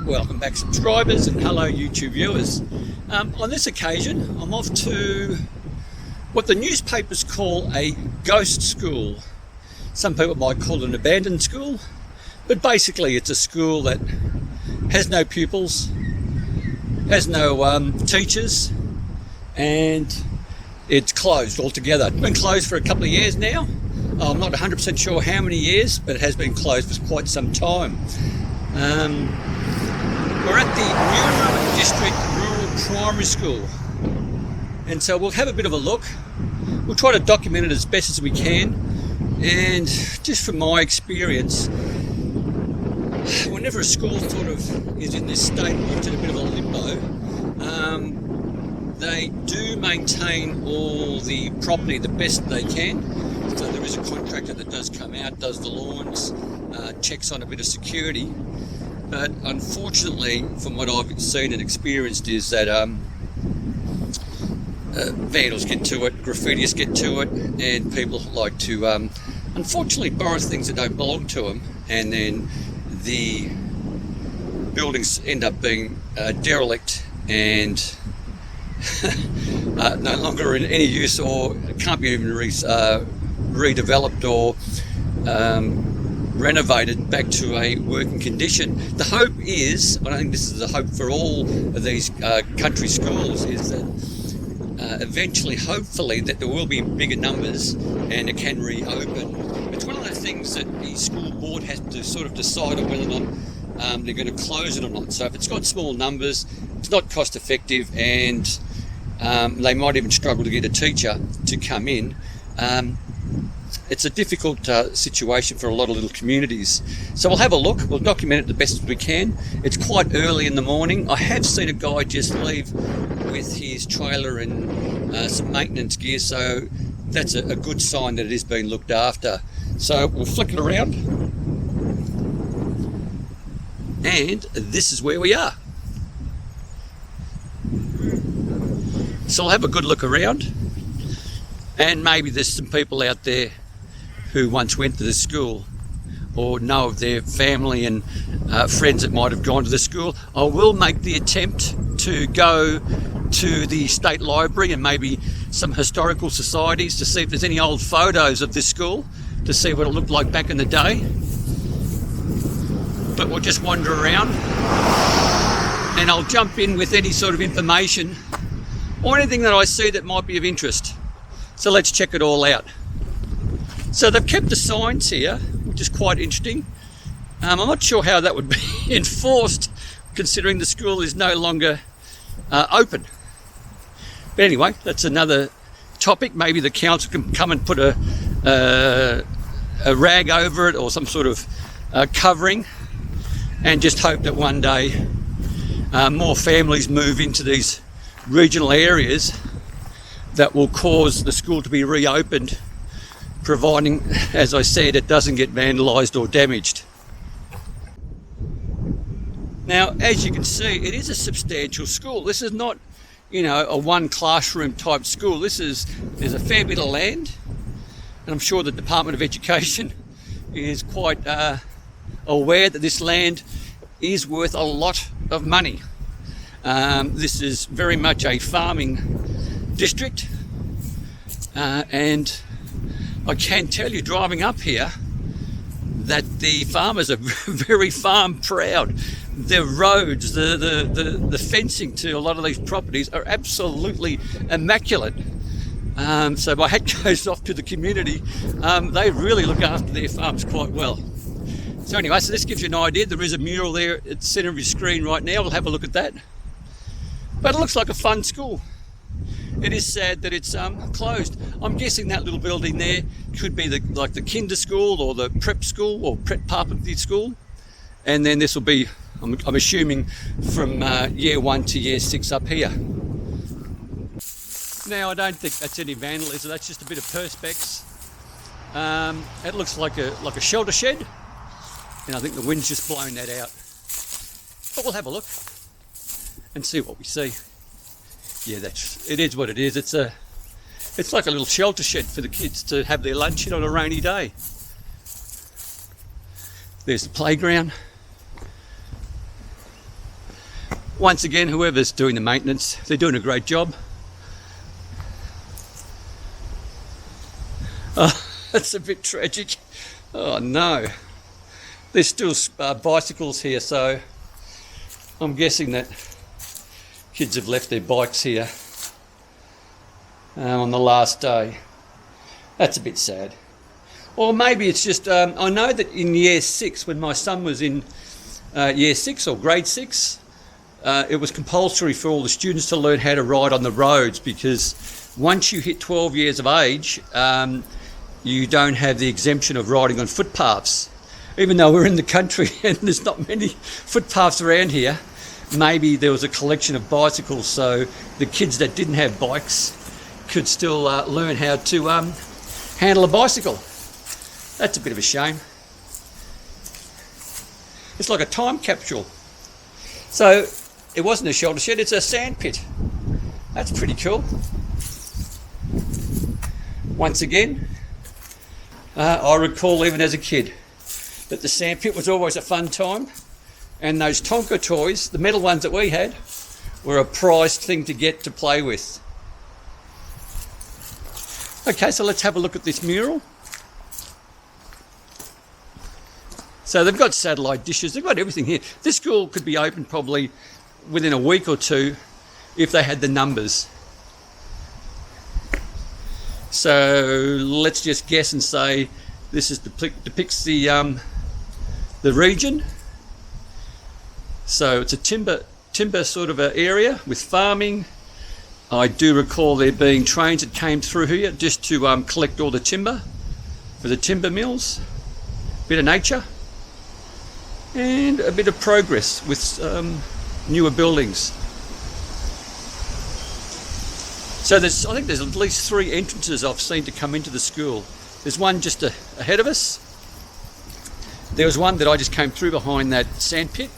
Welcome back, subscribers, and hello YouTube viewers. On this occasion I'm off to what the newspapers call a ghost school. Some people might call it an abandoned school, but basically it's a school that has no pupils, has no teachers, and it's closed altogether. It's been closed for a couple of years now. I'm not 100% sure how many years, but it has been closed for quite some time. We're at the Nayook District Rural Primary School, and so we'll have a bit of a look. We'll try to document it as best as we can, and just from my experience, whenever a school sort of is in this state, it's in a bit of a limbo, they do maintain all the property the best they can. So there is a contractor that does come out, does the lawns, checks on a bit of security. But unfortunately, from what I've seen and experienced, is that vandals get to it, graffitists get to it, and people like to unfortunately borrow things that don't belong to them, and then the buildings end up being derelict and no longer in any use, or can't be even redeveloped or renovated back to a working condition. The hope is, I think this is the hope for all of these country schools, is that eventually, hopefully, that there will be bigger numbers and it can reopen. It's one of those things that the school board has to sort of decide on whether or not they're going to close it or not. So if it's got small numbers, it's not cost effective, and they might even struggle to get a teacher to come in. It's a difficult situation for a lot of little communities. So we'll have a look, we'll document it the best we can. It's quite early in the morning. I have seen a guy just leave with his trailer and some maintenance gear, so that's a good sign that it is being looked after. So we'll flick it around, and this is where we are. So I'll have a good look around, and maybe there's some people out there who once went to the school or know of their family and friends that might have gone to the school. I will make the attempt to go to the state library and maybe some historical societies to see if there's any old photos of this school, to see what it looked like back in the day. But we'll just wander around, and I'll jump in with any sort of information or anything that I see that might be of interest. So let's check it all out. So they've kept the signs here, which is quite interesting. I'm not sure how that would be enforced, considering the school is no longer open. But anyway, that's another topic. Maybe the council can come and put a rag over it, or some sort of covering, and just hope that one day more families move into these regional areas that will cause the school to be reopened, providing, as I said, it doesn't get vandalised or damaged. Now, as you can see, it is a substantial school. This is not, a one classroom type school. There's a fair bit of land, and I'm sure the Department of Education is quite aware that this land is worth a lot of money. This is very much a farming district, and I can tell you, driving up here, that the farmers are very farm proud. Their roads, the fencing to a lot of these properties are absolutely immaculate. So my hat goes off to the community. They really look after their farms quite well. So anyway, so this gives you an idea. There is a mural there at the centre of your screen right now. We'll have a look at that. But it looks like a fun school. It is sad that it's closed. I'm guessing that little building there could be like the kinder school, or the prep school, or prep puppetry school. And then this will be, I'm assuming, from year 1 to year 6 up here. Now, I don't think that's any vandalism. That's just a bit of perspex. It looks like a shelter shed, and I think the wind's just blown that out. But we'll have a look and see what we see. Yeah, it is what it is. It's like a little shelter shed for the kids to have their lunch in on a rainy day. There's the playground. Once again, whoever's doing the maintenance, they're doing a great job. Oh, that's a bit tragic. Oh no. There's still bicycles here, so I'm guessing that kids have left their bikes here on the last day. That's a bit sad. Or maybe it's just, I know that in year 6, when my son was in year 6 or grade 6, it was compulsory for all the students to learn how to ride on the roads, because once you hit 12 years of age, you don't have the exemption of riding on footpaths. Even though we're in the country and there's not many footpaths around here, maybe there was a collection of bicycles, so the kids that didn't have bikes could still learn how to handle a bicycle. That's a bit of a shame. It's like a time capsule. So it wasn't a shelter shed, it's a sand pit. That's pretty cool. Once again, I recall even as a kid that the sand pit was always a fun time, and those Tonka toys, the metal ones that we had, were a prized thing to get to play with. Okay, so let's have a look at this mural. So they've got satellite dishes, they've got everything here. This school could be open probably within a week or two if they had the numbers. So let's just guess and say this is depicts the region. So it's a timber sort of an area with farming. I do recall there being trains that came through here just to collect all the timber for the timber mills. Bit of nature and a bit of progress with newer buildings. So I think there's at least 3 entrances I've seen to come into the school. There's one just ahead of us. There was one that I just came through behind that sand pit,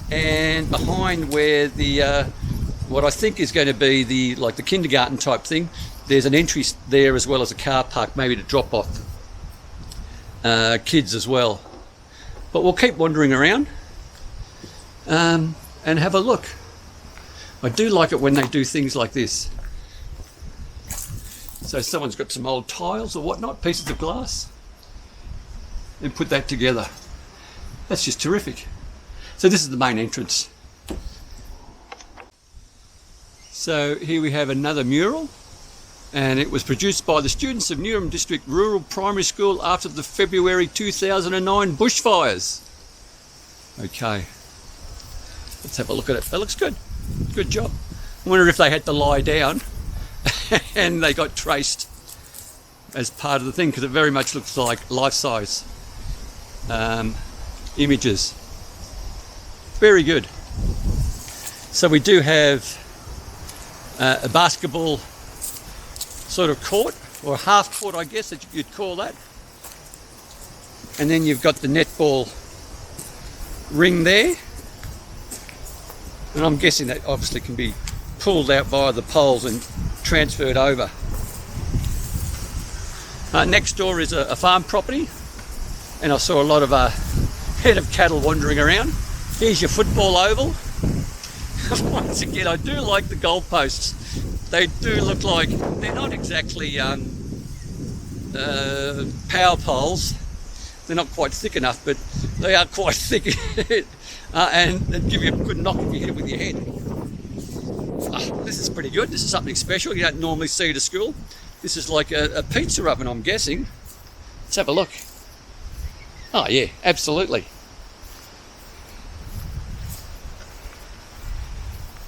and behind where the what I think is going to be the kindergarten type thing, there's an entry there as well as a car park, maybe to drop off kids as well. But we'll keep wandering around and have a look. I do like it when they do things like this. So someone's got some old tiles or whatnot, pieces of glass, and put that together. That's just terrific. So this is the main entrance. So here we have another mural, and it was produced by the students of Newham District Rural Primary School after the February 2009 bushfires. Okay, let's have a look at it. That looks good. Good job. I wonder if they had to lie down and they got traced as part of the thing, because it very much looks like life-size images. Very good. So we do have a basketball sort of court, or a half court I guess that you'd call that, and then you've got the netball ring there, and I'm guessing that obviously can be pulled out via the poles and transferred over. Next door is a farm property, and I saw a lot of head of cattle wandering around. Here's your football oval. Once again, I do like the goalposts. They do look like they're not exactly power poles. They're not quite thick enough, but they are quite thick and they give you a good knock if you hit it with your head. This is pretty good. This is something special you don't normally see at a school. This is like a pizza oven, I'm guessing. Let's have a look. Oh yeah, absolutely.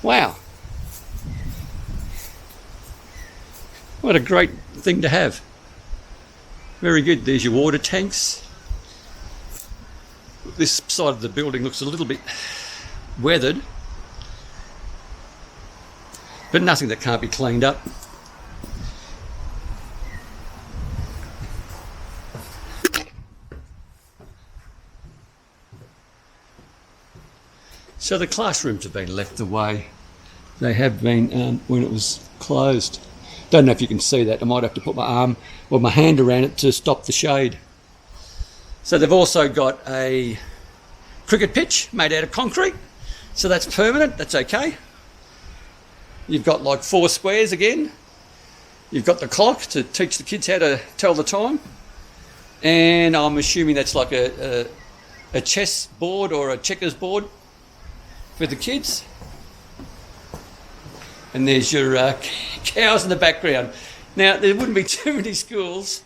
Wow. What a great thing to have. Very good. There's your water tanks. This side of the building looks a little bit weathered, but nothing that can't be cleaned up. So the classrooms have been left the way they have been when it was closed. Don't know if you can see that. I might have to put my arm or my hand around it to stop the shade. So they've also got a cricket pitch made out of concrete. So that's permanent, that's okay. You've got like 4 squares again. You've got the clock to teach the kids how to tell the time. And I'm assuming that's like a chess board or a checkers board for the kids. And there's your cows in the background. Now, there wouldn't be too many schools,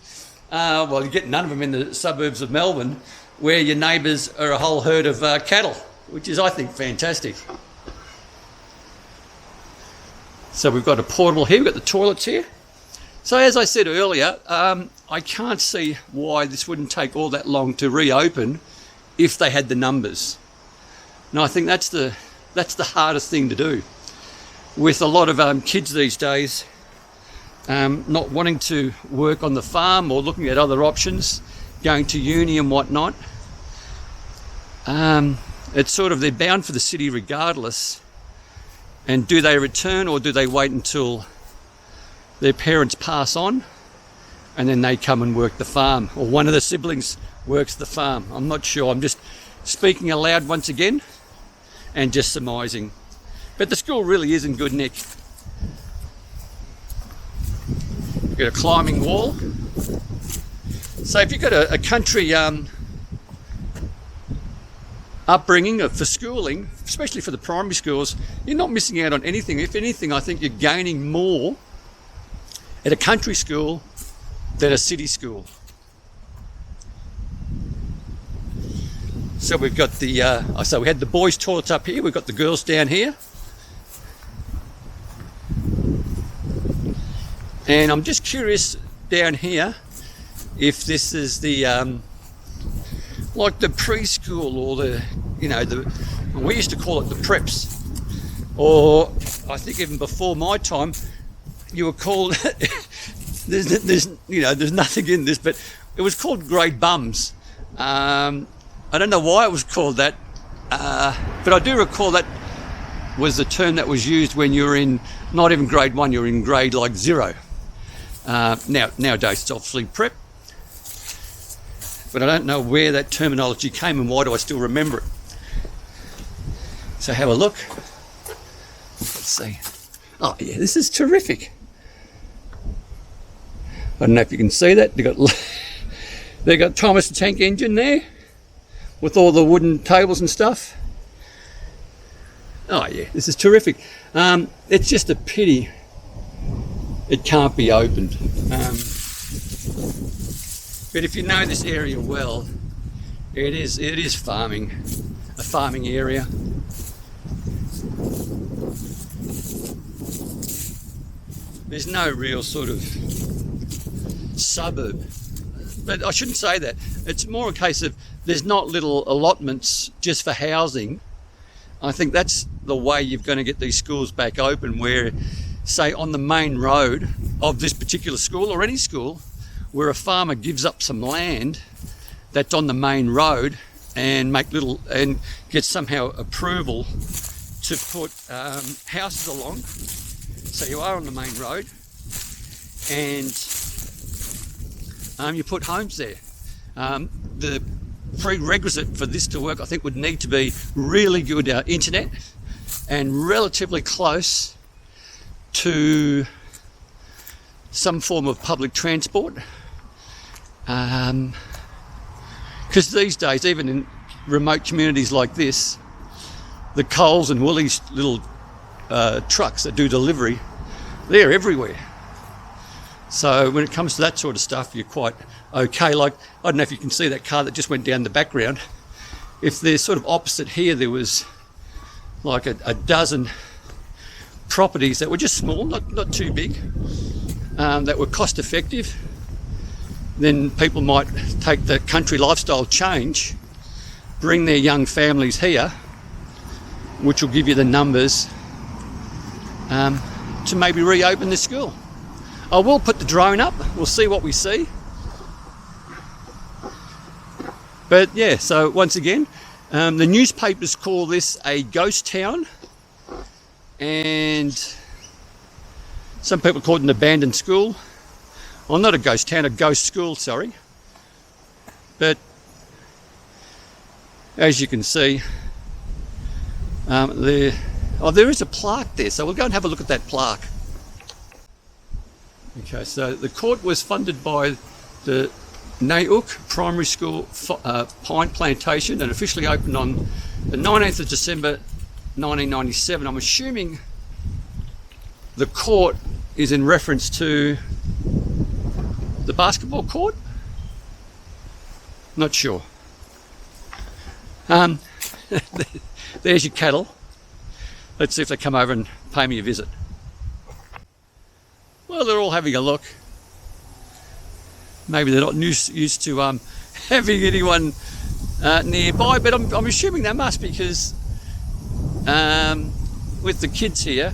well, you get none of them in the suburbs of Melbourne, where your neighbours are a whole herd of cattle, which is, I think, fantastic. So we've got a portable here, we've got the toilets here. So as I said earlier, I can't see why this wouldn't take all that long to reopen if they had the numbers. And I think that's the hardest thing to do. With a lot of kids these days not wanting to work on the farm or looking at other options, going to uni and whatnot, it's sort of, they're bound for the city regardless. And do they return, or do they wait until their parents pass on and then they come and work the farm, or one of the siblings works the farm? I'm not sure. I'm just speaking aloud once again and just surmising. But the school really is in good nick. We've got a climbing wall. So if you've got a country upbringing for schooling, especially for the primary schools, you're not missing out on anything. If anything, I think you're gaining more at a country school than a city school. So we've got the, so we had the boys' toilets up here, we've got the girls down here. And I'm just curious down here if this is the, like the preschool, or the, you know, we used to call it the preps. Or I think even before my time, you were called, there's you know, there's nothing in this, but it was called grade bums. I don't know why it was called that, but I do recall that was the term that was used when you were in, not even grade 1, you were in grade like 0. Nowadays it's obviously prep, but I don't know where that terminology came and why do I still remember it. So have a look. Let's see. Oh yeah, this is terrific. I don't know if you can see that. They got Thomas the Tank Engine there with all the wooden tables and stuff. Oh yeah, this is terrific. It's just a pity it can't be opened. But if you know this area well, it is farming, a farming area. There's no real sort of suburb, but I shouldn't say that. It's more a case of there's not little allotments just for housing. I think that's the way you're going to get these schools back open, where, say, on the main road of this particular school or any school, where a farmer gives up some land that's on the main road and get somehow approval to put houses along. So you are on the main road and you put homes there. The prerequisite for this to work, I think, would need to be really good internet and relatively close to some form of public transport. Because these days, even in remote communities like this, the Coles and Woolies little trucks that do delivery, they're everywhere. So when it comes to that sort of stuff, you're quite okay. Like, I don't know if you can see that car that just went down the background. If they're sort of opposite here, there was like a dozen properties that were just small, not too big, that were cost effective. Then people might take the country lifestyle change, bring their young families here, which will give you the numbers to maybe reopen the school. I will put the drone up, we'll see what we see. But yeah, so once again, the newspapers call this a ghost town, and some people call it an abandoned school. Well, not a ghost town, a ghost school, sorry. But as you can see, There is a plaque there, so we'll go and have a look at that plaque. Okay, so the court was funded by the Nayook Primary School Pine Plantation and officially opened on the 19th of December 1997. I'm assuming the court is in reference to the basketball court? Not sure. There's your cattle. Let's see if they come over and pay me a visit. Well, they're all having a look. Maybe they're not used to having anyone nearby, but I'm assuming they must, because with the kids here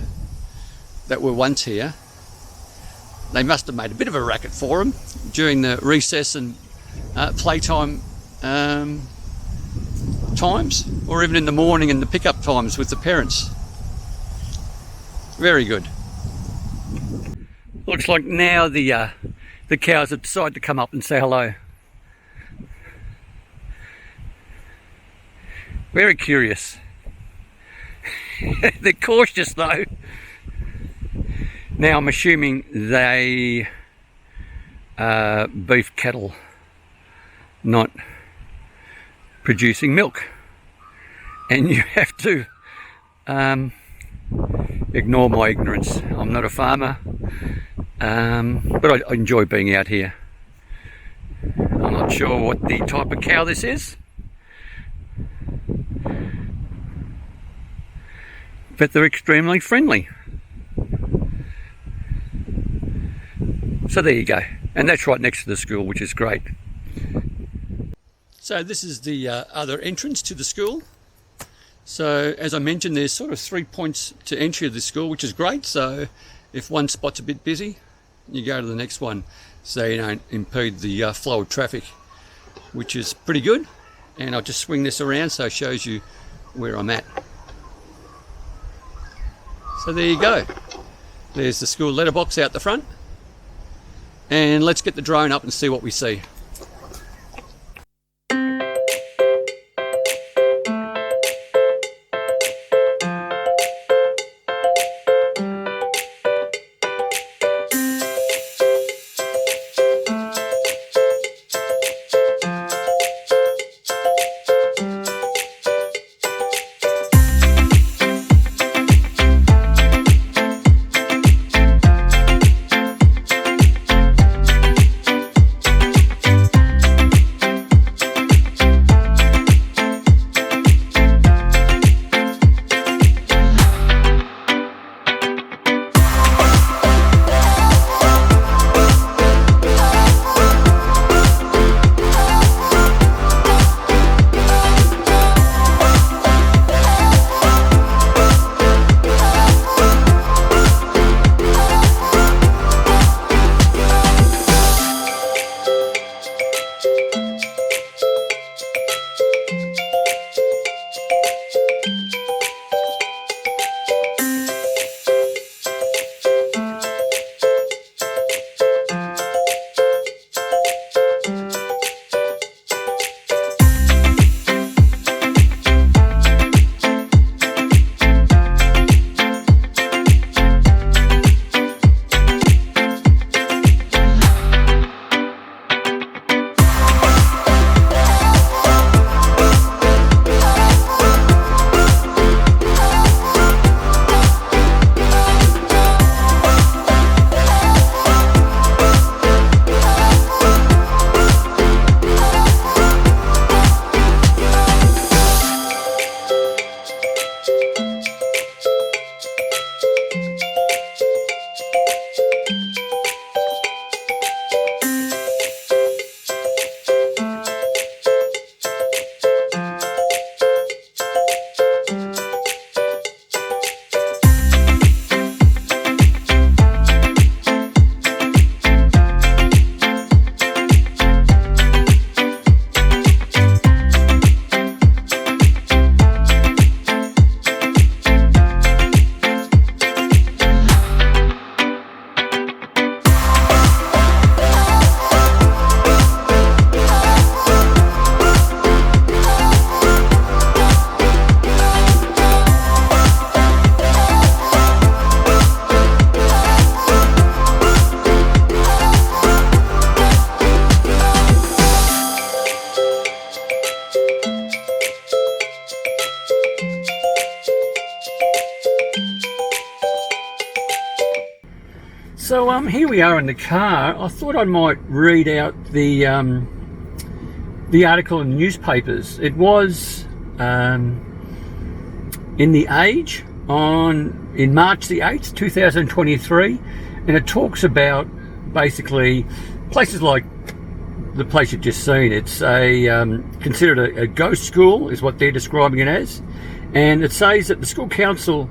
that were once here, they must have made a bit of a racket for them during the recess and playtime times, or even in the morning and the pickup times with the parents. Very good. Looks like now the cows have decided to come up and say hello. Very curious. They're cautious though. Now I'm assuming they are beef cattle, not producing milk, and you have to ignore my ignorance. I'm not a farmer, but I enjoy being out here. I'm not sure what the type of cow this is, but they're extremely friendly. So there you go, and that's right next to the school, which is great. So this is the other entrance to the school. So as I mentioned, there's sort of 3 points to entry of the school, which is great. So if one spot's a bit busy, you go to the next one, so you don't impede the flow of traffic, which is pretty good. And I'll just swing this around so it shows you where I'm at. So there you go. There's the school letterbox out the front. And let's get the drone up and see what we see. So here we are in the car. I thought I might read out the article in the newspapers. It was in The Age in March the 8th, 2023, and it talks about basically places like the place you've just seen. It's considered a ghost school, is what they're describing it as, and it says that the school council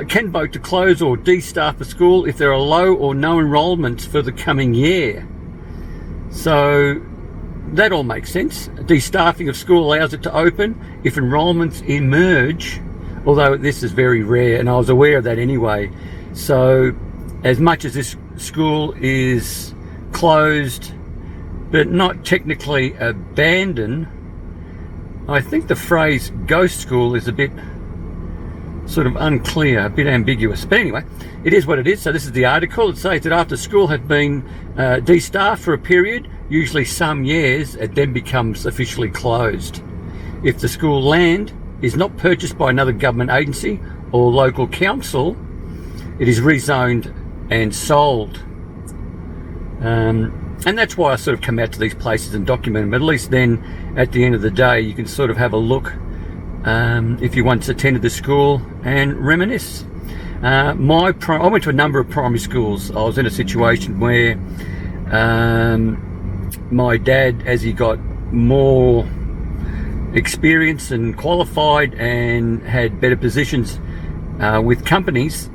can vote to close or de-staff a school if there are low or no enrolments for the coming year. So that all makes sense. De-staffing of school allows it to open if enrolments emerge, although this is very rare, and I was aware of that anyway. So as much as this school is closed but not technically abandoned, I think the phrase ghost school is a bit sort of unclear, a bit ambiguous. But anyway, it is what it is. So this is the article. It says that after school had been de-staffed for a period, usually some years, it then becomes officially closed. If the school land is not purchased by another government agency or local council, it is rezoned and sold. And that's why I sort of come out to these places and document them. At least then, at the end of the day, you can sort of have a look if you once attended the school and reminisce. I went to a number of primary schools. I was in a situation where my dad, as he got more experience and qualified and had better positions with companies,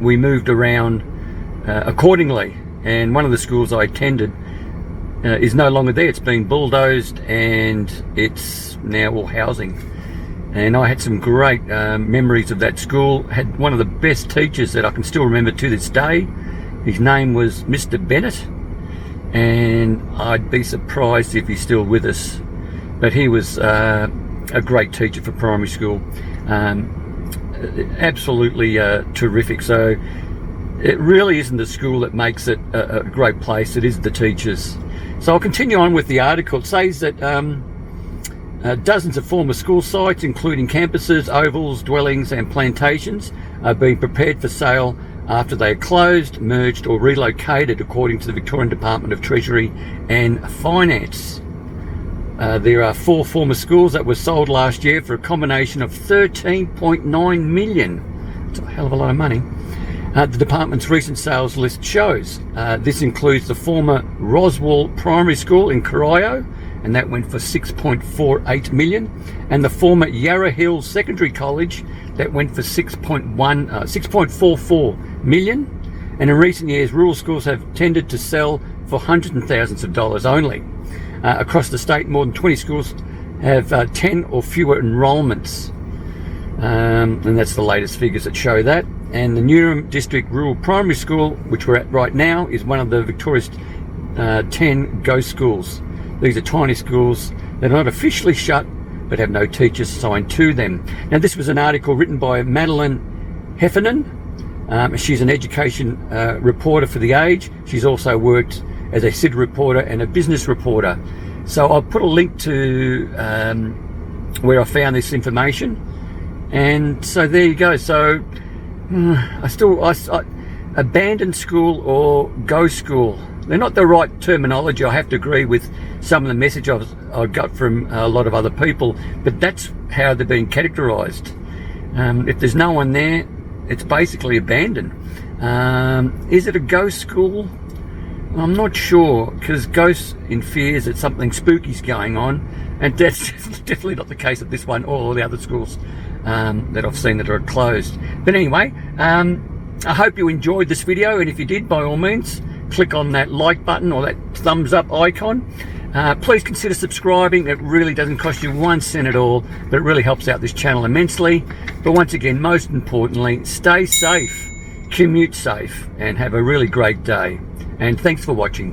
we moved around accordingly. And one of the schools I attended is no longer there. It's been bulldozed and it's now all housing. And I had some great memories of that school. Had one of the best teachers that I can still remember to this day. His name was Mr. Bennett, and I'd be surprised if he's still with us. But he was a great teacher for primary school. Absolutely terrific. So it really isn't the school that makes it a great place, it is the teachers. So I'll continue on with the article. It says that dozens of former school sites, including campuses, ovals, dwellings and plantations, are being prepared for sale after they are closed, merged or relocated, according to the Victorian Department of Treasury and Finance. There are 4 former schools that were sold last year for a combination of $13.9 million. That's a hell of a lot of money. The department's recent sales list shows this includes the former Roswell Primary School in Corio, and that went for $6.48 million, and the former Yarra Hills Secondary College, that went for $6.44 million. And in recent years, rural schools have tended to sell for hundreds of thousands of dollars only. Across the state, more than 20 schools have 10 or fewer enrolments, and that's the latest figures that show that. And the Newham District Rural Primary School, which we're at right now, is one of the Victoria's 10 ghost schools. These are tiny schools that are not officially shut, but have no teachers assigned to them. Now, this was an article written by Madeline Heffernan. She's an education reporter for The Age. She's also worked as a city reporter and a business reporter. So I'll put a link to where I found this information. And so there you go. So abandoned school or ghost school, they're not the right terminology. I have to agree with some of the message I got from a lot of other people, but that's how they're being categorised. If there's no one there, it's basically abandoned. Is it a ghost school? I'm not sure, because ghosts interferes that something spooky's going on, and that's definitely not the case at this one or all the other schools that I've seen that are closed. But anyway, I hope you enjoyed this video, and if you did, by all means, click on that like button or that thumbs up icon. Please consider subscribing. It really doesn't cost you 1 cent at all, but it really helps out this channel immensely. But once again, most importantly, stay safe, commute safe, and have a really great day. And thanks for watching.